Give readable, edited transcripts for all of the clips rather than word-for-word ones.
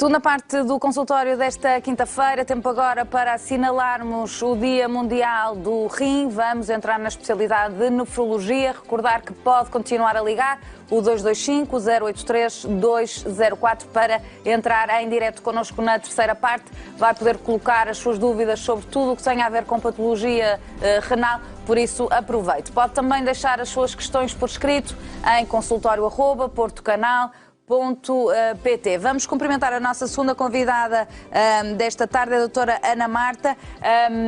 Segunda parte do consultório desta quinta-feira, tempo agora para assinalarmos o Dia Mundial do Rim. Vamos entrar na especialidade de nefrologia. Recordar que pode continuar a ligar o 225-083-204 para entrar em direto connosco na terceira parte. Vai poder colocar as suas dúvidas sobre tudo o que tenha a ver com patologia renal, por isso aproveite. Pode também deixar as suas questões por escrito em consultório@portocanal.pt. Vamos cumprimentar a nossa segunda convidada desta tarde, a doutora Ana Marta,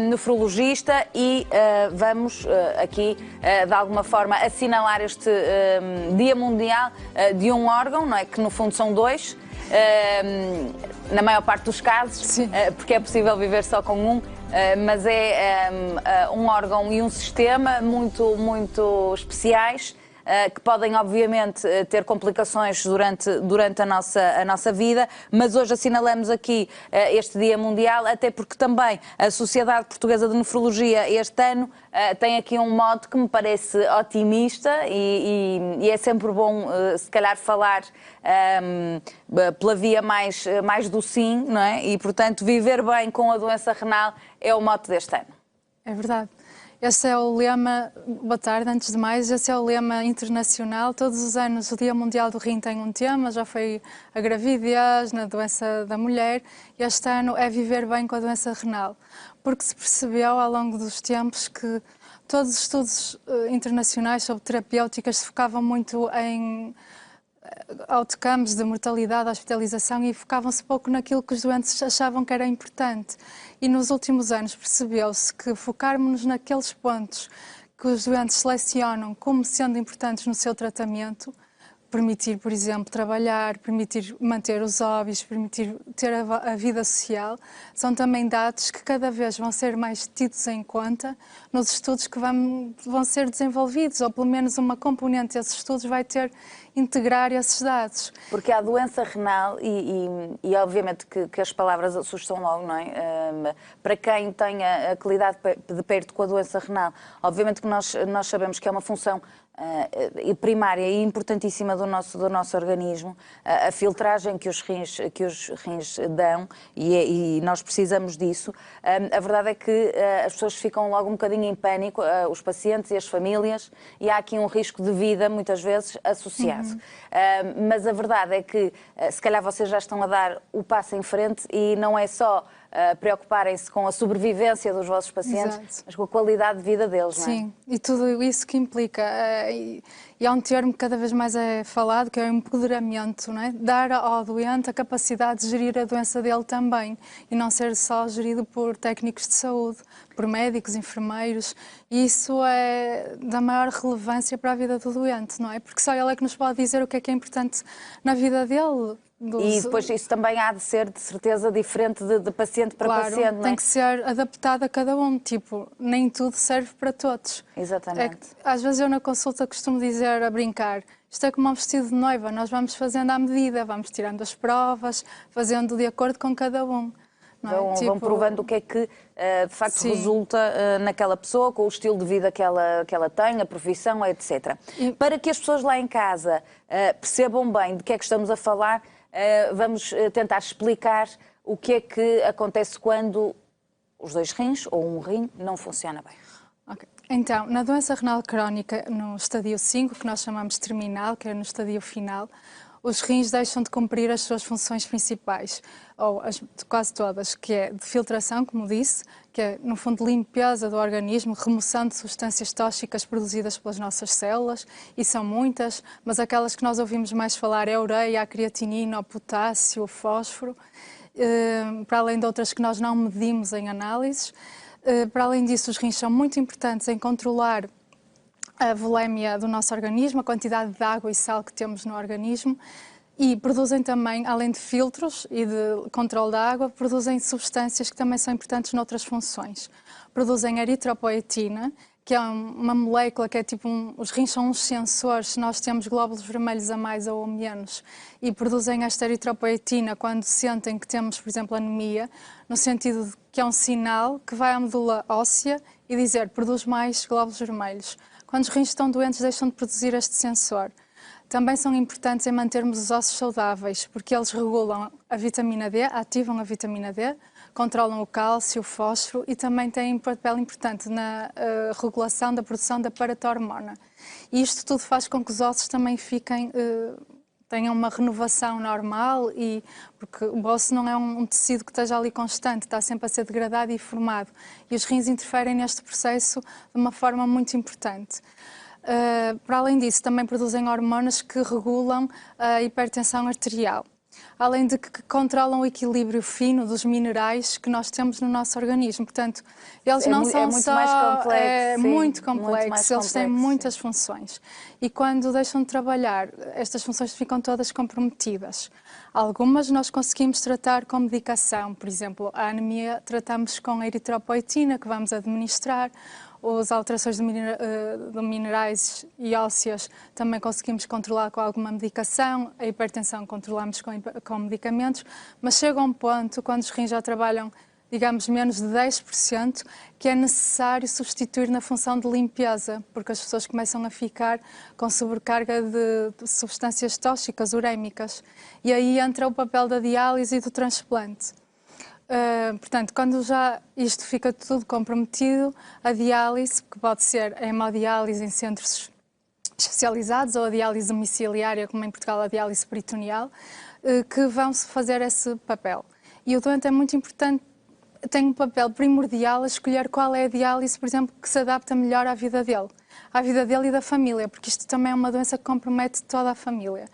nefrologista, e vamos aqui de alguma forma assinalar este Dia Mundial de um órgão, não é? Que no fundo são dois, na maior parte dos casos, porque é possível viver só com um. Mas é um órgão e um sistema muito especiais, que podem obviamente ter complicações durante a nossa vida, mas hoje assinalamos aqui este Dia Mundial, até porque também a Sociedade Portuguesa de Nefrologia este ano tem aqui um mote que me parece otimista e é sempre bom se calhar falar pela via mais do sim, não é? E portanto viver bem com a doença renal é o mote deste ano. É verdade. Esse é o lema, boa tarde, antes de mais, esse é o lema internacional. Todos os anos o Dia Mundial do Rim tem um tema, já foi a gravidez, na doença da mulher. Este ano é viver bem com a doença renal, porque se percebeu ao longo dos tempos que todos os estudos internacionais sobre terapêuticas se focavam muito em outcomes de mortalidade, hospitalização, e focavam-se pouco naquilo que os doentes achavam que era importante. E nos últimos anos percebeu-se que focarmos-nos naqueles pontos que os doentes selecionam como sendo importantes no seu tratamento, permitir, por exemplo, trabalhar, permitir manter os hobbies, permitir ter a vida social, são também dados que cada vez vão ser mais tidos em conta nos estudos que vão ser desenvolvidos, ou pelo menos uma componente desses estudos vai ter integrar esses dados. Porque a doença renal, e obviamente que as palavras assustam logo, não é? Para quem tenha que lidar de perto com a doença renal, obviamente que nós sabemos que é uma função primária e importantíssima do nosso organismo, a filtragem que os rins dão, e nós precisamos disso. A verdade é que as pessoas ficam logo um bocadinho em pânico, os pacientes e as famílias, e há aqui um risco de vida muitas vezes associado. Mas a verdade é que se calhar vocês já estão a dar o passo em frente e não é só preocuparem-se com a sobrevivência dos vossos pacientes, exato, mas com a qualidade de vida deles, não é? Sim, e tudo isso que implica. E há um termo que cada vez mais é falado, que é o empoderamento, não é? Dar ao doente a capacidade de gerir a doença dele também, e não ser só gerido por técnicos de saúde, por médicos, enfermeiros. E isso é da maior relevância para a vida do doente, não é? Porque só ele é que nos pode dizer o que é importante na vida dele. E depois isso também há de ser, de certeza, diferente de paciente para paciente, não é? Tem que ser adaptado a cada um, tipo, nem tudo serve para todos. Exatamente. Às vezes eu na consulta costumo dizer, a brincar, isto é como um vestido de noiva, nós vamos fazendo à medida, vamos tirando as provas, fazendo de acordo com cada um. Vão provando o que é que de facto resulta naquela pessoa, com o estilo de vida que ela tem, a profissão, etc. Para que as pessoas lá em casa percebam bem de que é que estamos a falar, vamos tentar explicar o que é que acontece quando os dois rins ou um rim não funciona bem. Okay. Então, na doença renal crónica, no estadio 5, que nós chamamos terminal, que é no estadio final, os rins deixam de cumprir as suas funções principais, ou quase todas, que é de filtração, como disse, que é, no fundo, limpeza do organismo, remoção de substâncias tóxicas produzidas pelas nossas células, e são muitas, mas aquelas que nós ouvimos mais falar é a ureia, a creatinina, o potássio, o fósforo, para além de outras que nós não medimos em análises. Para além disso, os rins são muito importantes em controlar a volémia do nosso organismo, a quantidade de água e sal que temos no organismo, e produzem também, além de filtros e de controle da água, produzem substâncias que também são importantes noutras funções. Produzem eritropoetina, que é uma molécula que é tipo os rins são uns sensores, se nós temos glóbulos vermelhos a mais ou a menos, e produzem esta eritropoetina quando sentem que temos, por exemplo, anemia, no sentido de que é um sinal que vai à medula óssea e dizer, produz mais glóbulos vermelhos. Quando os rins estão doentes, deixam de produzir este sensor. também são importantes em mantermos os ossos saudáveis, porque eles regulam a vitamina D, ativam a vitamina D, controlam o cálcio, o fósforo e também têm um papel importante na regulação da produção da paratormona. E isto tudo faz com que os ossos também tenham uma renovação normal, porque o osso não é um tecido que esteja ali constante, está sempre a ser degradado e formado. E os rins interferem neste processo de uma forma muito importante. Para além disso, também produzem hormonas que regulam a hipertensão arterial, além de que controlam o equilíbrio fino dos minerais que nós temos no nosso organismo. Portanto, eles não são muito só... mais complexo, é sim, muito complexo, eles têm muitas sim. funções. E quando deixam de trabalhar, estas funções ficam todas comprometidas. Algumas nós conseguimos tratar com medicação, por exemplo, a anemia tratamos com a eritropoetina, que vamos administrar. As alterações de minerais e ósseas também conseguimos controlar com alguma medicação, a hipertensão controlamos com medicamentos, mas chega um ponto, quando os rins já trabalham, digamos, menos de 10%, que é necessário substituir na função de limpeza, porque as pessoas começam a ficar com sobrecarga de substâncias tóxicas, urémicas. E aí entra o papel da diálise e do transplante. Portanto, quando já isto fica tudo comprometido, a diálise, que pode ser a hemodiálise em centros especializados ou a diálise domiciliária, como em Portugal a diálise peritoneal, que vão fazer esse papel. E o doente é muito importante, tem um papel primordial a escolher qual é a diálise, por exemplo, que se adapta melhor à vida dele e da família, porque isto também é uma doença que compromete toda a família,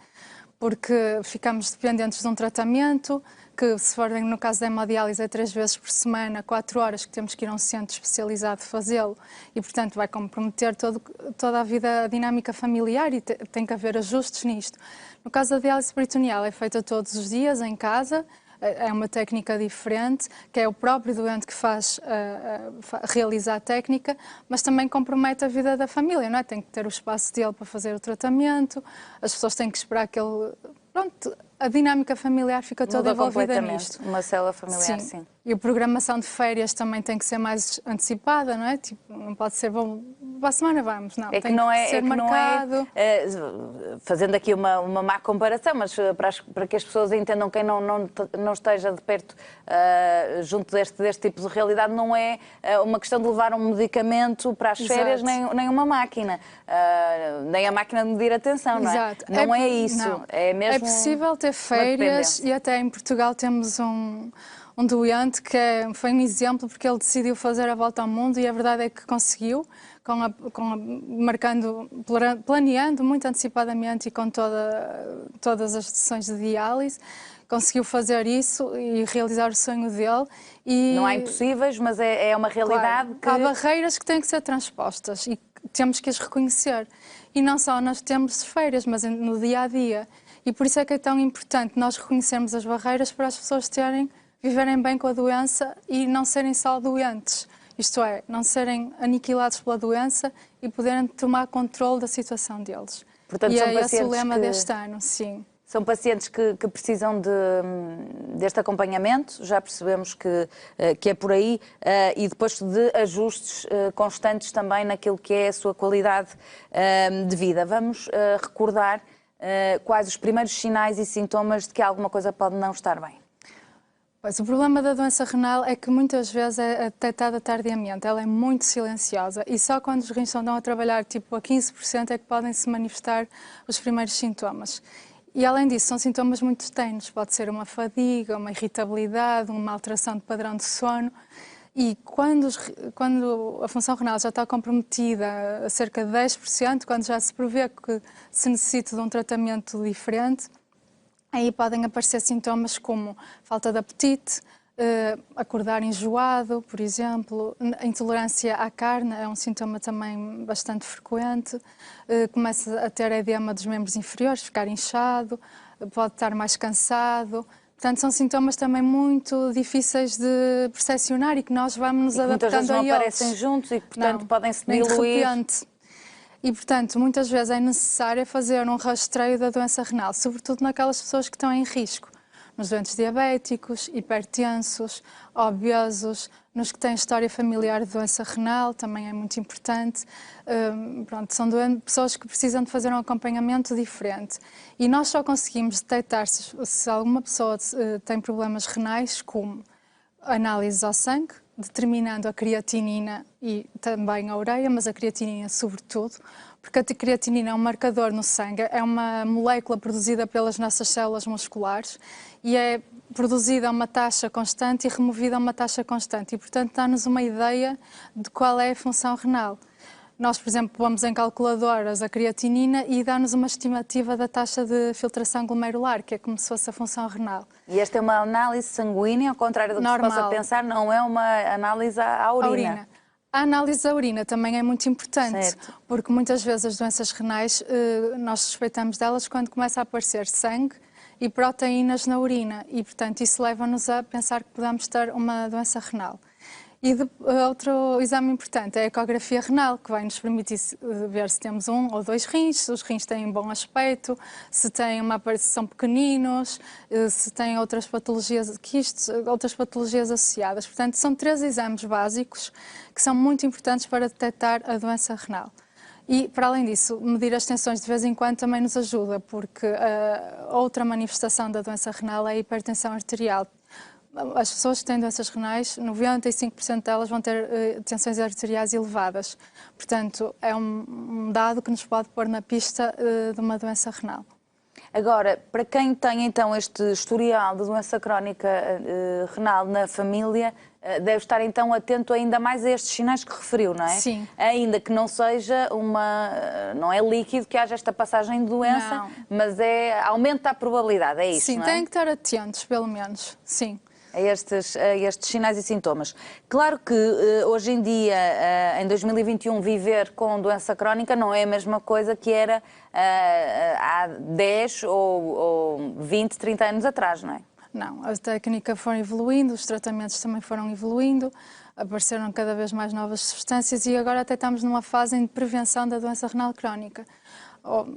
porque ficamos dependentes de um tratamento, que se for no caso da hemodiálise é 3 vezes por semana, 4 horas, que temos que ir a um centro especializado fazê-lo e, portanto, vai comprometer toda a vida, a dinâmica familiar e tem que haver ajustes nisto. No caso da diálise peritoneal é feita todos os dias em casa, é uma técnica diferente, que é o próprio doente que realiza a técnica, mas também compromete a vida da família, não é? Tem que ter o espaço dele para fazer o tratamento, as pessoas têm que esperar que ele... Pronto, a dinâmica familiar fica toda envolvida nisto. Uma célula familiar, sim. E a programação de férias também tem que ser mais antecipada, não é? Tipo, não pode ser, para a semana vamos, não. Tem que ser marcado. Fazendo aqui uma má comparação, mas para que as pessoas entendam, quem não esteja de perto junto deste tipo de realidade, não é uma questão de levar um medicamento para as férias, nem uma máquina. Nem a máquina de medir a tensão, não é? Exato. Não é isso. Não. É mesmo... É possível ter férias e até em Portugal temos um doente que foi um exemplo porque ele decidiu fazer a volta ao mundo e a verdade é que conseguiu, planeando muito antecipadamente e com todas as sessões de diálise, conseguiu fazer isso e realizar o sonho dele. E, não há impossíveis, mas é uma realidade claro, há barreiras que têm que ser transpostas e temos que as reconhecer. E não só nas tempos de férias, mas no dia-a-dia. E por isso é que é tão importante nós reconhecermos as barreiras para as pessoas viverem bem com a doença e não serem só doentes. Isto é, não serem aniquilados pela doença e poderem tomar controle da situação deles. Portanto, e é esse o lema deste ano, sim. São pacientes que precisam deste acompanhamento, já percebemos que é por aí, e depois de ajustes constantes também naquilo que é a sua qualidade de vida. Vamos recordar quais os primeiros sinais e sintomas de que alguma coisa pode não estar bem. Pois, o problema da doença renal é que muitas vezes é detectada tardiamente, ela é muito silenciosa e só quando os rins estão a trabalhar tipo a 15% é que podem se manifestar os primeiros sintomas. E além disso, são sintomas muito tenues, pode ser uma fadiga, uma irritabilidade, uma alteração de padrão de sono. E quando a função renal já está comprometida a cerca de 10%, quando já se prevê que se necessita de um tratamento diferente, aí podem aparecer sintomas como falta de apetite, acordar enjoado, por exemplo, a intolerância à carne é um sintoma também bastante frequente, começa a ter edema dos membros inferiores, ficar inchado, pode estar mais cansado. Portanto, são sintomas também muito difíceis de percepcionar e que nós vamos nos adaptando a eles. Muitas vezes não aparecem juntos e, portanto, podem-se diluir. De repente. E, portanto, muitas vezes é necessário fazer um rastreio da doença renal, sobretudo naquelas pessoas que estão em risco. nos doentes diabéticos, hipertensos, obesos, nos que têm história familiar de doença renal, também é muito importante. Pronto, são pessoas que precisam de fazer um acompanhamento diferente. E nós só conseguimos detectar se alguma pessoa tem problemas renais como análises ao sangue, determinando a creatinina e também a ureia, mas a creatinina sobretudo, porque a creatinina é um marcador no sangue, é uma molécula produzida pelas nossas células musculares e é produzida a uma taxa constante e removida a uma taxa constante e, portanto, dá-nos uma ideia de qual é a função renal. Nós, por exemplo, pomos em calculadoras a creatinina e dá-nos uma estimativa da taxa de filtração glomerular, que é como se fosse a função renal. E esta é uma análise sanguínea, ao contrário do que se possa pensar, não é uma análise à urina. A análise da urina também é muito importante, certo, porque muitas vezes as doenças renais, nós suspeitamos delas quando começa a aparecer sangue e proteínas na urina e, portanto, isso leva-nos a pensar que podemos ter uma doença renal. E outro exame importante é a ecografia renal, que vai nos permitir ver se temos um ou dois rins, se os rins têm bom aspecto, se têm uma aparição pequeninos, se têm outras patologias, quistes, outras patologias associadas. Portanto, são 3 exames básicos que são muito importantes para detectar a doença renal. E, para além disso, medir as tensões de vez em quando também nos ajuda, porque outra manifestação da doença renal é a hipertensão arterial. As pessoas que têm doenças renais, 95% delas vão ter tensões arteriais elevadas. Portanto, é um dado que nos pode pôr na pista de uma doença renal. Agora, para quem tem então este historial de doença crónica renal na família, deve estar então atento ainda mais a estes sinais que referiu, não é? Sim. Ainda que não seja não é líquido que haja esta passagem de doença, não, mas aumenta a probabilidade, é isso, sim, não é? Sim, têm que estar atentos, pelo menos, sim. A estes sinais e sintomas. Claro que hoje em dia, em 2021, viver com doença crónica não é a mesma coisa que era há 10 ou 20, 30 anos atrás, não é? Não, a técnica foi evoluindo, os tratamentos também foram evoluindo, apareceram cada vez mais novas substâncias e agora até estamos numa fase de prevenção da doença renal crónica.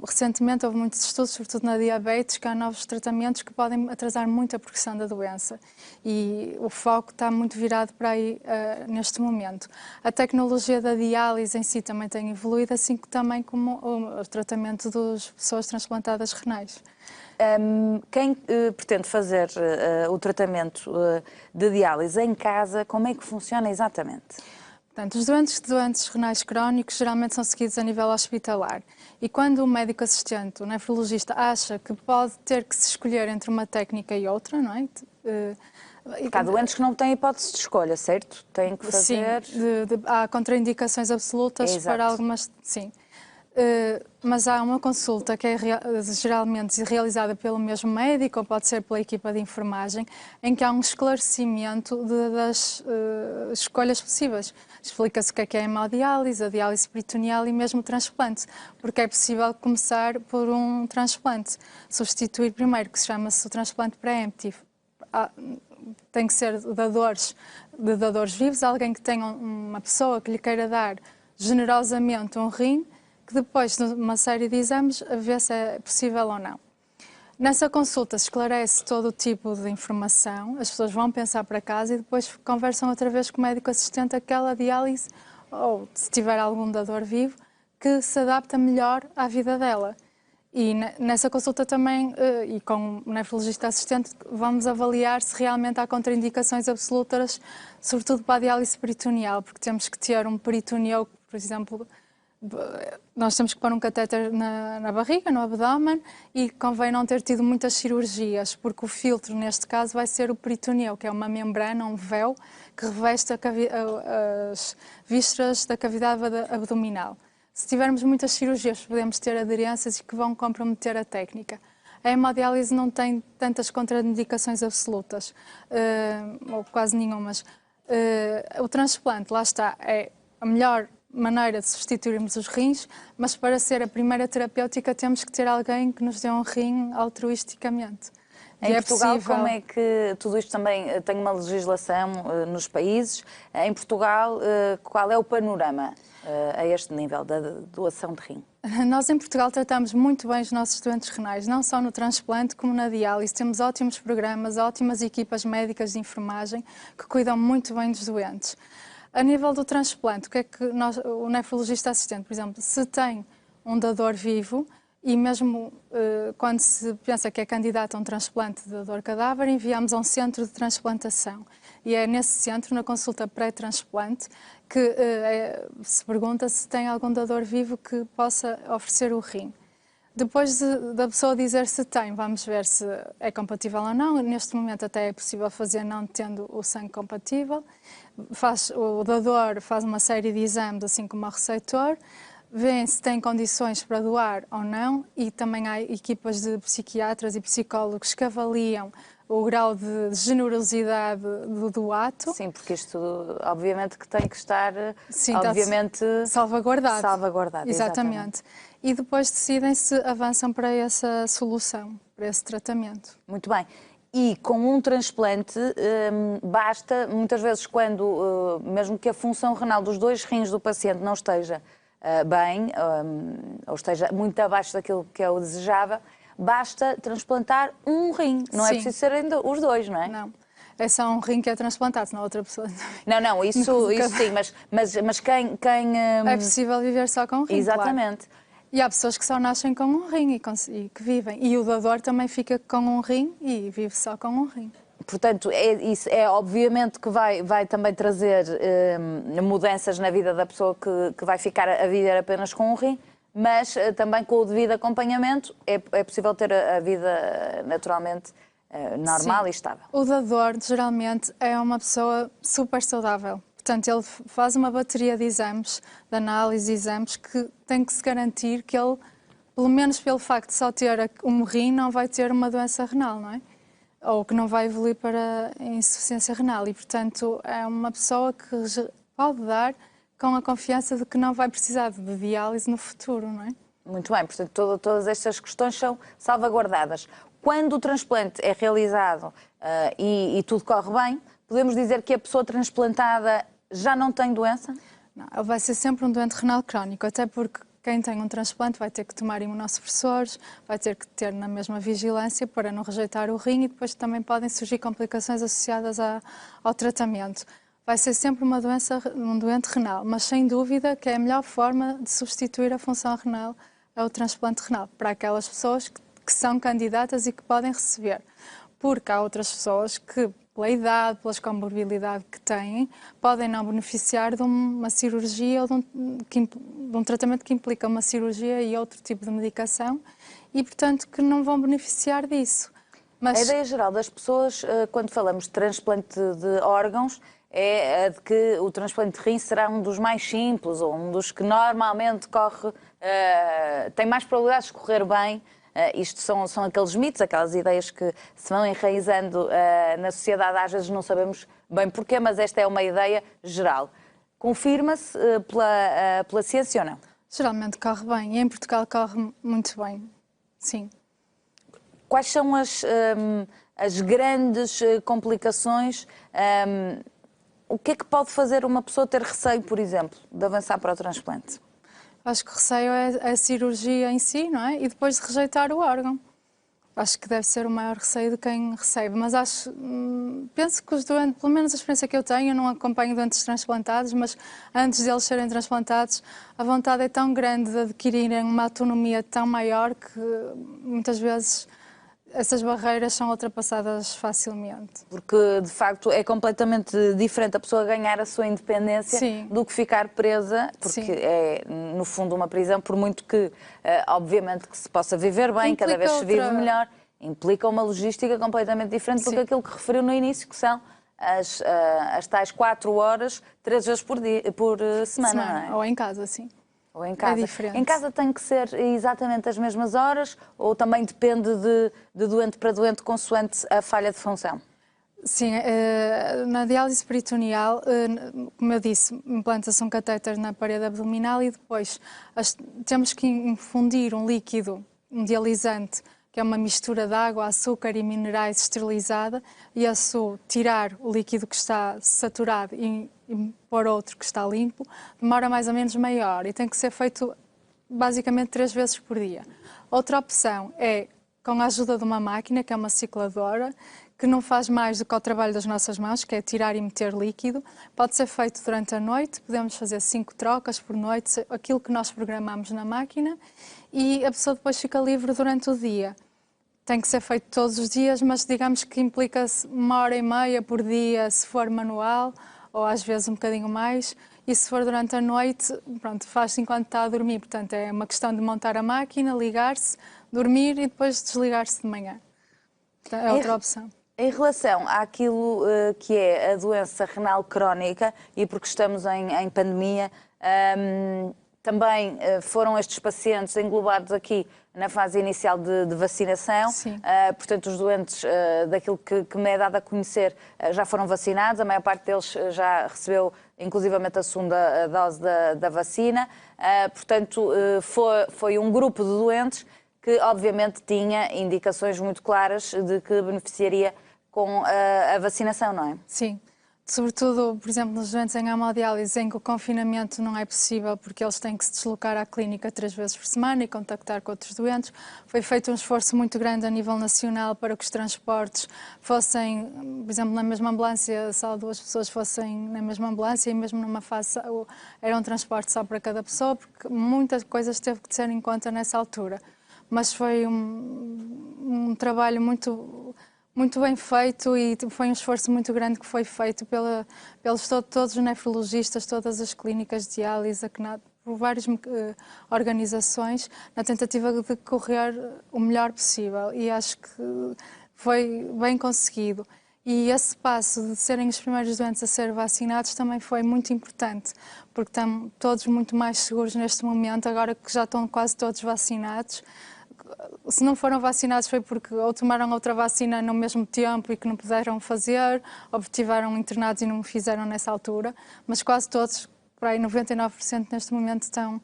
Recentemente houve muitos estudos, sobretudo na diabetes, que há novos tratamentos que podem atrasar muito a progressão da doença e o foco está muito virado para aí neste momento. A tecnologia da diálise em si também tem evoluído, assim também como o tratamento das pessoas transplantadas renais. Quem pretende fazer o tratamento de diálise em casa, como é que funciona exatamente? Portanto, os doentes renais crónicos geralmente são seguidos a nível hospitalar e quando o médico assistente, o nefrologista, acha que pode ter que se escolher entre uma técnica e outra, não é? Há doentes que não têm hipótese de escolha, certo? Têm que fazer... Sim, há contraindicações absolutas para algumas... Sim. Mas há uma consulta que é geralmente realizada pelo mesmo médico ou pode ser pela equipa de enfermagem, em que há um esclarecimento das escolhas possíveis. Explica-se o que é a hemodiálise, a diálise peritoneal e mesmo o transplante, porque é possível começar por um transplante, substituir primeiro, que se chama-se o transplante preemptivo. Tem que ser de dadores vivos, alguém que tenha uma pessoa que lhe queira dar generosamente um rim, que depois de uma série de exames vê se é possível ou não. Nessa consulta se esclarece todo o tipo de informação, as pessoas vão pensar para casa e depois conversam outra vez com o médico assistente aquela diálise, ou se tiver algum dador vivo, que se adapta melhor à vida dela. E nessa consulta também, e com o nefrologista assistente, vamos avaliar se realmente há contraindicações absolutas, sobretudo para a diálise peritoneal, porque temos que ter um peritoneu, por exemplo, nós temos que pôr um catéter na barriga, no abdômen, e convém não ter tido muitas cirurgias, porque o filtro, neste caso, vai ser o peritoneu, que é uma membrana, um véu, que reveste as vísceras da cavidade abdominal. Se tivermos muitas cirurgias, podemos ter aderências que vão comprometer a técnica. A hemodiálise não tem tantas contraindicações absolutas, ou quase nenhumas. O transplante, lá está, é a melhor maneira de substituirmos os rins, mas para ser a primeira terapêutica temos que ter alguém que nos dê um rim altruisticamente. Em Portugal, como é que tudo isto também tem uma legislação nos países? Em Portugal, qual é o panorama a este nível da doação de rim? Nós em Portugal tratamos muito bem os nossos doentes renais, não só no transplante como na diálise. Temos ótimos programas, ótimas equipas médicas de enfermagem que cuidam muito bem dos doentes. A nível do transplante, o que é que o nefrologista assistente, por exemplo, se tem um dador vivo e mesmo quando se pensa que é candidato a um transplante de dador cadáver, enviamos a um centro de transplantação. E é nesse centro, na consulta pré-transplante, que se pergunta se tem algum dador vivo que possa oferecer o rim. Depois da pessoa dizer se tem, vamos ver se é compatível ou não. Neste momento até é possível fazer não tendo o sangue compatível. O dador faz uma série de exames, assim como o receptor, vêem se tem condições para doar ou não, e também há equipas de psiquiatras e psicólogos que avaliam o grau de generosidade do ato. Sim, porque isto obviamente que tem que estar salvaguardado. Salvaguardado, exatamente. E depois decidem se avançam para essa solução, para esse tratamento. Muito bem. E com um transplante basta, muitas vezes quando, mesmo que a função renal dos 2 rins do paciente não esteja bem, ou esteja muito abaixo daquilo que é o desejável, basta transplantar um rim, não é preciso ser ainda os 2, não é? Não, é só um rim que é transplantado, senão outra pessoa... Não, isso sim, mas quem... É possível viver só com um rim, exatamente. Claro. E há pessoas que só nascem com um rim e que vivem. E o dador também fica com um rim e vive só com um rim. Portanto, isso é obviamente que vai também trazer mudanças na vida da pessoa que vai ficar a viver apenas com um rim, mas também com o devido acompanhamento é possível ter a vida naturalmente normal. Sim. E estável. O dador, geralmente, é uma pessoa super saudável. Portanto, ele faz uma bateria de exames, de análise de exames, que tem que se garantir que ele, pelo menos pelo facto de só ter um rim, não vai ter uma doença renal, não é? Ou que não vai evoluir para insuficiência renal. E, portanto, é uma pessoa que pode dar com a confiança de que não vai precisar de diálise no futuro, não é? Muito bem, portanto, todas estas questões são salvaguardadas. Quando o transplante é realizado e tudo corre bem, podemos dizer que a pessoa transplantada já não tem doença? Não, ele vai ser sempre um doente renal crónico, até porque quem tem um transplante vai ter que tomar imunossupressores, vai ter que ter na mesma vigilância para não rejeitar o rim, e depois também podem surgir complicações associadas ao tratamento. Vai ser sempre um doente renal, mas sem dúvida que é a melhor forma de substituir a função renal ao transplante renal, para aquelas pessoas que são candidatas e que podem receber. Porque há outras pessoas que, pela idade, pelas comorbilidades que têm, podem não beneficiar de uma cirurgia ou de um tratamento que implica uma cirurgia e outro tipo de medicação e, portanto, que não vão beneficiar disso. Mas... A ideia geral das pessoas, quando falamos de transplante de órgãos, é a de que o transplante de rim será um dos mais simples ou um dos que normalmente tem mais probabilidades de correr bem. Isto são aqueles mitos, aquelas ideias que se vão enraizando na sociedade, às vezes não sabemos bem porquê, mas esta é uma ideia geral. Confirma-se pela ciência ou não? Geralmente corre bem, e em Portugal corre muito bem, sim. Quais são as grandes complicações? O que é que pode fazer uma pessoa ter receio, por exemplo, de avançar para o transplante? Acho que o receio é a cirurgia em si, não é? E depois de rejeitar o órgão. Acho que deve ser o maior receio de quem recebe. Mas penso que os doentes, pelo menos a experiência que eu tenho, eu não acompanho doentes transplantados, mas antes deles serem transplantados, a vontade é tão grande de adquirirem uma autonomia tão maior que muitas vezes essas barreiras são ultrapassadas facilmente. Porque, de facto, é completamente diferente a pessoa ganhar a sua independência Sim. do que ficar presa, porque Sim. é, no fundo, uma prisão, por muito que, obviamente, que se possa viver bem, implica cada vez se vive melhor, implica uma logística completamente diferente do que aquilo que referiu no início, que são as tais 4 horas, 3 vezes por semana, não é? Ou em casa, sim. Ou em casa. É diferente. Em casa tem que ser exatamente as mesmas horas ou também depende de doente para doente consoante a falha de função? Sim, na diálise peritoneal, como eu disse, implanta-se um catéter na parede abdominal e depois temos que infundir um líquido, um dialisante, que é uma mistura de água, açúcar e minerais esterilizada, e tirar o líquido que está saturado e pôr outro que está limpo, demora mais ou menos meia hora e tem que ser feito basicamente 3 vezes por dia. Outra opção é com a ajuda de uma máquina, que é uma cicladora, que não faz mais do que o trabalho das nossas mãos, que é tirar e meter líquido. Pode ser feito durante a noite, podemos fazer 5 trocas por noite, aquilo que nós programamos na máquina, e a pessoa depois fica livre durante o dia. Tem que ser feito todos os dias, mas digamos que implica-se 1h30 por dia, se for manual, ou às vezes um bocadinho mais, e se for durante a noite, pronto, faz-se enquanto está a dormir. Portanto, é uma questão de montar a máquina, ligar-se, dormir e depois desligar-se de manhã. É outra opção. Em relação àquilo que é a doença renal crónica, e porque estamos em pandemia, também foram estes pacientes englobados aqui na fase inicial de vacinação. Sim. Portanto, os doentes, daquilo que me é dado a conhecer, já foram vacinados. A maior parte deles já recebeu, inclusivamente, a segunda dose da vacina. Portanto, foi um grupo de doentes que, obviamente, tinha indicações muito claras de que beneficiaria com a vacinação, não é? Sim. Sobretudo, por exemplo, nos doentes em hemodiálise, em que o confinamento não é possível porque eles têm que se deslocar à clínica 3 vezes por semana e contactar com outros doentes. Foi feito um esforço muito grande a nível nacional para que os transportes fossem, por exemplo, na mesma ambulância, só 2 pessoas fossem na mesma ambulância e mesmo numa fase era um transporte só para cada pessoa, porque muitas coisas teve que ter em conta nessa altura. Mas foi um trabalho muito bem feito e foi um esforço muito grande que foi feito pelos todos os nefrologistas, todas as clínicas de diálise, por várias organizações, na tentativa de correr o melhor possível, e acho que foi bem conseguido. E esse passo de serem os primeiros doentes a ser vacinados também foi muito importante, porque estamos todos muito mais seguros neste momento, agora que já estão quase todos vacinados. Se não foram vacinados foi porque ou tomaram outra vacina no mesmo tempo e que não puderam fazer, ou estiveram internados e não o fizeram nessa altura, mas quase todos, por aí 99% neste momento estão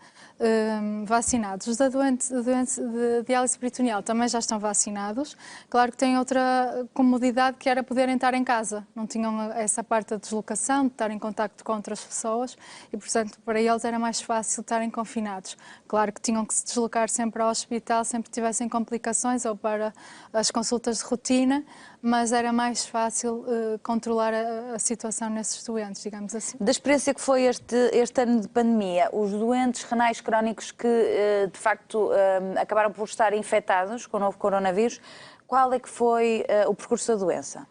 vacinados. Os doentes de diálise peritoneal também já estão vacinados. Claro que têm outra comodidade, que era poderem estar em casa. Não tinham essa parte da deslocação, de estar em contacto com outras pessoas e, portanto, para eles era mais fácil estarem confinados. Claro que tinham que se deslocar sempre ao hospital, sempre que tivessem complicações ou para as consultas de rotina, mas era mais fácil controlar a situação nesses doentes, digamos assim. Da experiência que foi este ano de pandemia, os doentes renais crónicos que, de facto, acabaram por estar infectados com o novo coronavírus, qual é que foi o percurso da doença?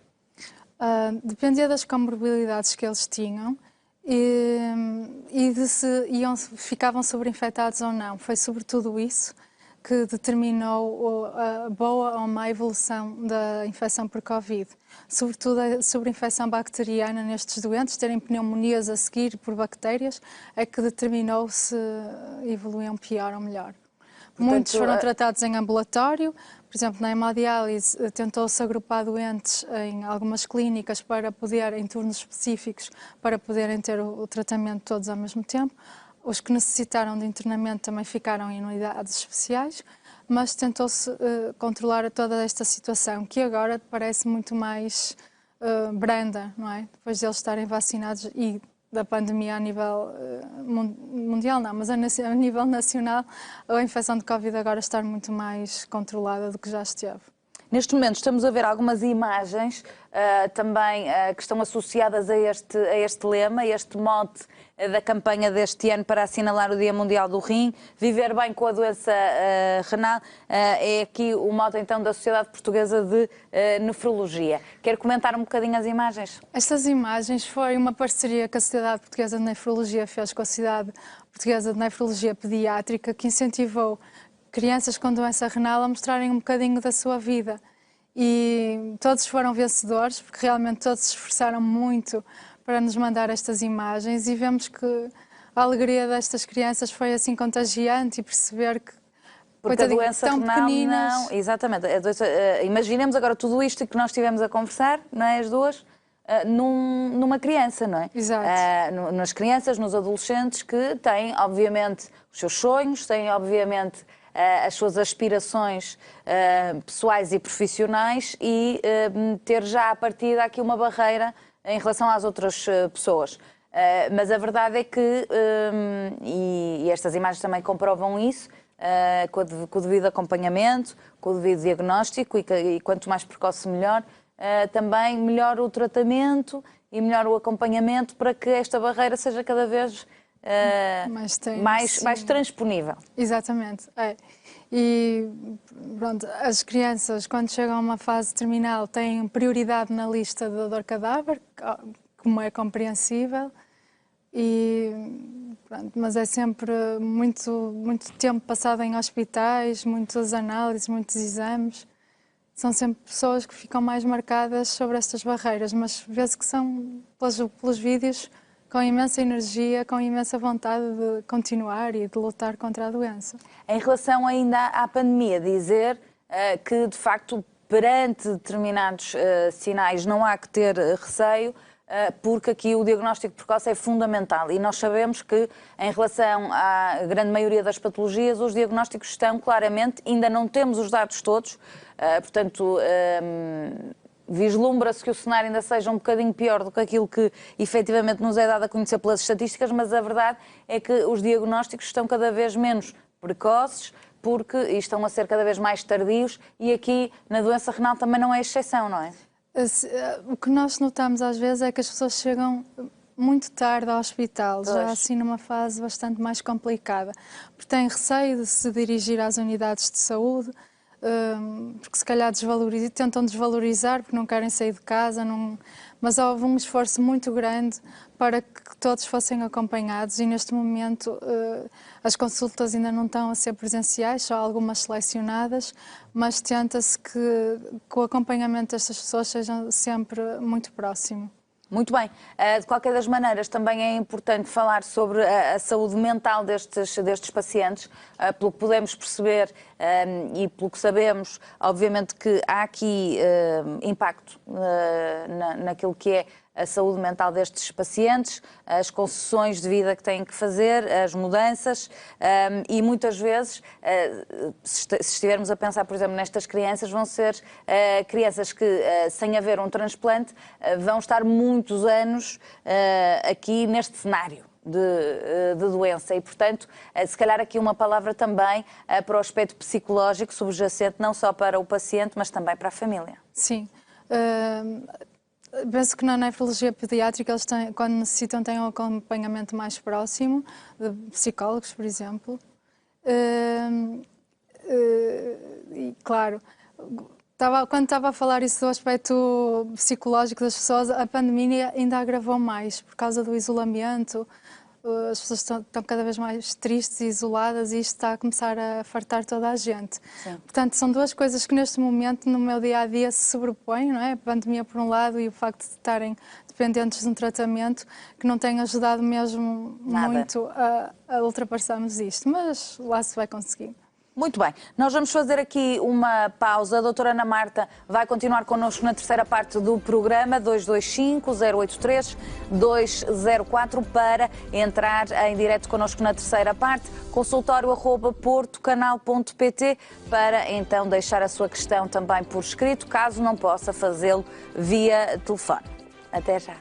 Dependia das comorbilidades que eles tinham e de se ficavam sobreinfectados ou não. Foi sobretudo isso que determinou a boa ou má evolução da infecção por Covid. Sobretudo a sobreinfecção bacteriana nestes doentes, terem pneumonias a seguir por bactérias, é que determinou se evoluíam pior ou melhor. Portanto, muitos foram tratados em ambulatório. Por exemplo, na hemodiálise tentou-se agrupar doentes em algumas clínicas para poder, em turnos específicos, para poderem ter o tratamento todos ao mesmo tempo. Os que necessitaram de internamento também ficaram em unidades especiais, mas tentou-se controlar toda esta situação, que agora parece muito mais branda, não é? Depois de eles estarem vacinados e da pandemia a nível mundial, não, mas a nível nacional, a infecção de Covid agora está muito mais controlada do que já esteve. Neste momento estamos a ver algumas imagens também que estão associadas a este lema, a este mote da campanha deste ano para assinalar o Dia Mundial do Rim. Viver bem com a doença renal é aqui o mote então da Sociedade Portuguesa de Nefrologia. Quer comentar um bocadinho as imagens? Estas imagens foi uma parceria que a Sociedade Portuguesa de Nefrologia fez com a Sociedade Portuguesa de Nefrologia Pediátrica, que incentivou crianças com doença renal a mostrarem um bocadinho da sua vida. E todos foram vencedores, porque realmente todos se esforçaram muito para nos mandar estas imagens, e vemos que a alegria destas crianças foi assim contagiante, e perceber que porque a doença tão renal pequeninas. não... Exatamente. Imaginemos agora tudo isto que nós estivemos a conversar, não é, as duas, numa criança, não é? Exato. Nas crianças, nos adolescentes que têm, obviamente, os seus sonhos, têm, obviamente, as suas aspirações pessoais e profissionais e ter já a partir daqui uma barreira em relação às outras pessoas. Mas a verdade é que, e estas imagens também comprovam isso, com o devido acompanhamento, com o devido diagnóstico e quanto mais precoce melhor, também melhor o tratamento e melhor o acompanhamento para que esta barreira seja cada vez mais transponível. Exatamente. E pronto, as crianças, quando chegam a uma fase terminal, têm prioridade na lista da dor cadáver, como é compreensível, pronto, mas é sempre muito tempo passado em hospitais, muitas análises, muitos exames. São sempre pessoas que ficam mais marcadas sobre estas barreiras, mas vê-se que são, pelos vídeos, com imensa energia, com imensa vontade de continuar e de lutar contra a doença. Em relação ainda à pandemia, dizer que, de facto, perante determinados sinais não há que ter receio, porque aqui o diagnóstico precoce é fundamental e nós sabemos que, em relação à grande maioria das patologias, os diagnósticos estão claramente, ainda não temos os dados todos, portanto, vislumbra-se que o cenário ainda seja um bocadinho pior do que aquilo que efetivamente nos é dado a conhecer pelas estatísticas, mas a verdade é que os diagnósticos estão cada vez menos precoces, porque estão a ser cada vez mais tardios e aqui na doença renal também não é exceção, não é? O que nós notamos às vezes é que as pessoas chegam muito tarde ao hospital, já assim numa fase bastante mais complicada, porque têm receio de se dirigir às unidades de saúde, porque se calhar tentam desvalorizar porque não querem sair de casa, mas houve um esforço muito grande para que todos fossem acompanhados e neste momento as consultas ainda não estão a ser presenciais, só algumas selecionadas, mas tenta-se que o acompanhamento destas pessoas seja sempre muito próximo. Muito bem. De qualquer das maneiras, também é importante falar sobre a saúde mental destes pacientes, pelo que podemos perceber e pelo que sabemos, obviamente que há aqui impacto naquilo que é a saúde mental destes pacientes, as concessões de vida que têm que fazer, as mudanças e muitas vezes, se estivermos a pensar, por exemplo, nestas crianças, vão ser crianças que, sem haver um transplante, vão estar muitos anos aqui neste cenário de doença e, portanto, se calhar aqui uma palavra também para o aspecto psicológico subjacente, não só para o paciente, mas também para a família. Sim. Penso que na nefrologia pediátrica, eles quando necessitam, têm um acompanhamento mais próximo, de psicólogos, por exemplo. E, claro, quando estava a falar isso do aspecto psicológico das pessoas, a pandemia ainda agravou mais, por causa do isolamento. As pessoas estão cada vez mais tristes e isoladas e isto está a começar a fartar toda a gente. Sim. Portanto, são duas coisas que neste momento no meu dia-a-dia se sobrepõem, não é? A pandemia por um lado e o facto de estarem dependentes de um tratamento que não tem ajudado mesmo muito a ultrapassarmos isto, mas lá se vai conseguir. Muito bem, nós vamos fazer aqui uma pausa. A doutora Ana Marta vai continuar connosco na terceira parte do programa 225-083-204 para entrar em direto connosco na terceira parte, consultório@portocanal.pt, para então deixar a sua questão também por escrito, caso não possa fazê-lo via telefone. Até já.